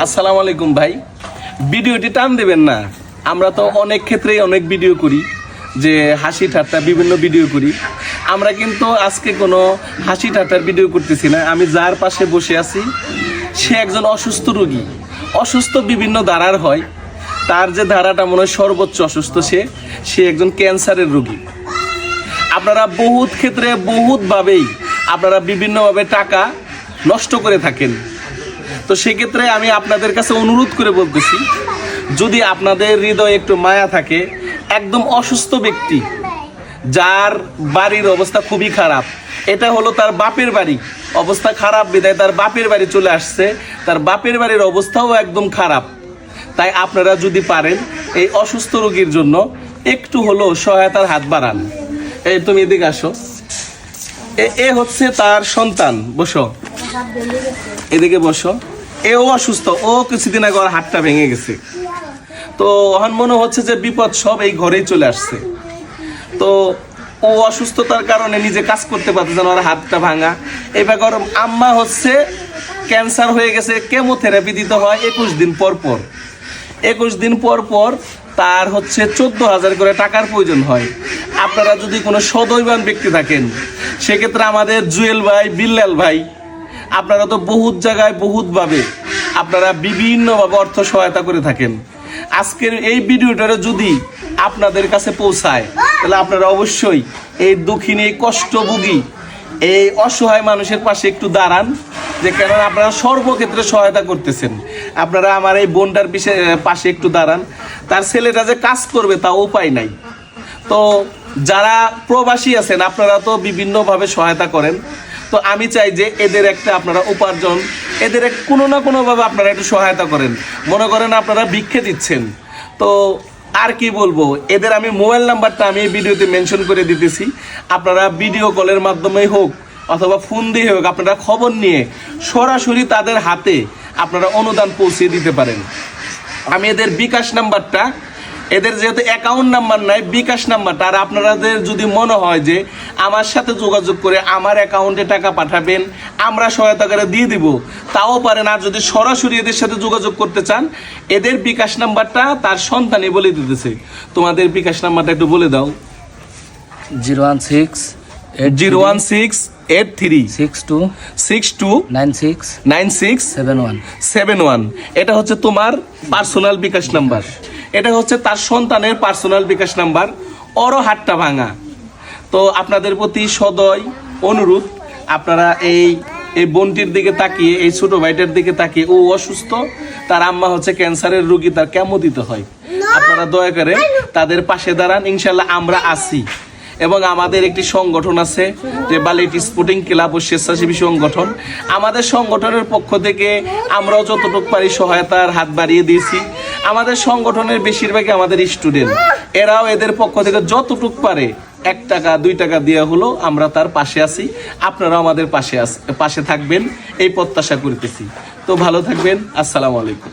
আসসালামু আলাইকুম ভাই, ভিডিওটি টান দেবেন না। আমরা তো অনেক ক্ষেত্রেই অনেক ভিডিও করি, যে হাসি ঠাট্টা বিভিন্ন ভিডিও করি। আমরা কিন্তু আজকে কোনো হাসি ঠাট্টার ভিডিও করতেছি না। আমি যার পাশে বসে আছি সে একজন অসুস্থ রোগী। অসুস্থ বিভিন্ন ধারার হয়, তার যে ধারাটা মনে হয় সর্বোচ্চ অসুস্থ, সে একজন ক্যান্সারের রোগী। আপনারা বহুত ক্ষেত্রে বহুতভাবেই আপনারা বিভিন্নভাবে টাকা নষ্ট করে থাকেন। তো সেক্ষেত্রে আমি আপনাদের কাছে অনুরোধ করে বলতেছি, যদি আপনাদের হৃদয়ে একটু মায়া থাকে, একদম অসুস্থ ব্যক্তি যার বাড়ির অবস্থা খুবই খারাপ, এটা হলো তার বাপের বাড়ি, অবস্থা খারাপ বিধায় তার বাপের বাড়ি চলে আসছে, তার বাপের বাড়ির অবস্থাও একদম খারাপ। তাই আপনারা যদি পারেন এই অসুস্থ রোগীর জন্য একটু হলেও সহায়তার হাত বাড়ান। এই তুমি এদিকে আসো, এ হচ্ছে তার সন্তান, বসো এদিকে বসো। এও অসুস্থ, ও কিছুদিন আগে ওর হাতটা ভেঙে গেছে। তো এখন মনে হচ্ছে যে বিপদ সব এই ঘরেই চলে আসছে। তো ও অসুস্থতার কারণে নিজে কাজ করতে পারতেছে না, ওর হাতটা ভাঙা। এবার আম্মা হচ্ছে ক্যান্সার হয়ে গেছে, কেমোথেরাপি দিতে হয় 21 দিন পর পর। 21 দিন পর পর তার হচ্ছে 14,000 করে টাকার প্রয়োজন হয়। আপনারা যদি কোনো সদৈবান ব্যক্তি থাকেন, সেক্ষেত্রে আমাদের জুয়েল ভাই, বিল্লাল ভাই, আপনারা তো বহুত জায়গায় বহুতভাবে আপনারা বিভিন্নভাবে অর্থ সহায়তা করে থাকেন। আজকের এই ভিডিওটা যদি আপনাদের কাছে পৌঁছায়, তাহলে আপনারা অবশ্যই এই দুঃখিনী, এই কষ্টভোগী, এই অসহায় মানুষের পাশে একটু দাঁড়ান। যে কেন আপনারা সর্বক্ষেত্রে সহায়তা করতেছেন, আপনারা আমার এই বোনটার পাশে একটু দাঁড়ান। তার ছেলেটা যে কাজ করবে তা উপায় নাই। তো যারা প্রবাসী আছেন, আপনারা তো বিভিন্নভাবে সহায়তা করেন। তো আমি চাই যে এদের একটা আপনারা উপার্জন, এদের কোনো না কোনোভাবে আপনারা একটু সহায়তা করেন। মনে করেন আপনারা ভিক্ষে দিচ্ছেন, তো আর কি বলবো, এদের আমি মোবাইল নাম্বারটা আমি এই ভিডিওতে মেনশন করে দিতেছি। আপনারা ভিডিও কলের মাধ্যমেই হোক অথবা ফোন দিয়ে হোক, আপনারা খবর নিয়ে সরাসরি তাদের হাতে আপনারা অনুদান পৌঁছে দিতে পারেন। আমি এদের বিকাশ নাম্বারটা, এদের যেহেতু অ্যাকাউন্ট নাম্বার নাই, বিকাশ নাম্বারটা, আর আপনাদের যদি মনে হয় যে আমার সাথে যোগাযোগ করে আমার অ্যাকাউন্টে টাকা পাঠাবেন, আমরা সহায়তা করে দিয়ে দিব, তাও পারেন। আর যদি সরাসরি এদের সাথে যোগাযোগ করতে চান, এদের বিকাশ নাম্বারটা তার সন্তানই বলে দিতেছে। তোমাদের বিকাশ নাম্বারটা একটু বলে দাও। 0168362969671। এটা হচ্ছে তোমার পার্সোনাল বিকাশ নাম্বার, এটা হচ্ছে তার সন্তানের পার্সোনাল বিকাশ নাম্বার। ওরও হাতটা ভাঙা। তো আপনাদের প্রতি সদয় অনুরোধ, আপনারা এই বোনটির দিকে তাকিয়ে, এই ছোট ভাইটার দিকে তাকিয়ে, ও অসুস্থ, তার আম্মা হচ্ছে ক্যান্সারের রোগী, তার কেমো দিতে হয়। আপনারা দয়া করে তাদের পাশে দাঁড়ান, ইনশাল্লাহ আমরা আছি। এবং আমাদের একটি সংগঠন আছে, যে বালিটি স্পোর্টিং ক্লাব ও স্বেচ্ছাসেবী সংগঠন। আমাদের সংগঠনের পক্ষ থেকে আমরাও যতটুকু পারি সহায়তার হাত বাড়িয়ে দিয়েছি। আমাদের সংগঠনের বেশিরভাগই আমাদের স্টুডেন্ট, এরাও এদের পক্ষ থেকে যতটুকু পারে 1 টাকা 2 টাকা দিয়ে হলো আমরা তার পাশে আছি। আপনারাও আমাদের পাশে থাকবেন এই প্রত্যাশা করতেছি। তো ভালো থাকবেন, আসসালামু আলাইকুম।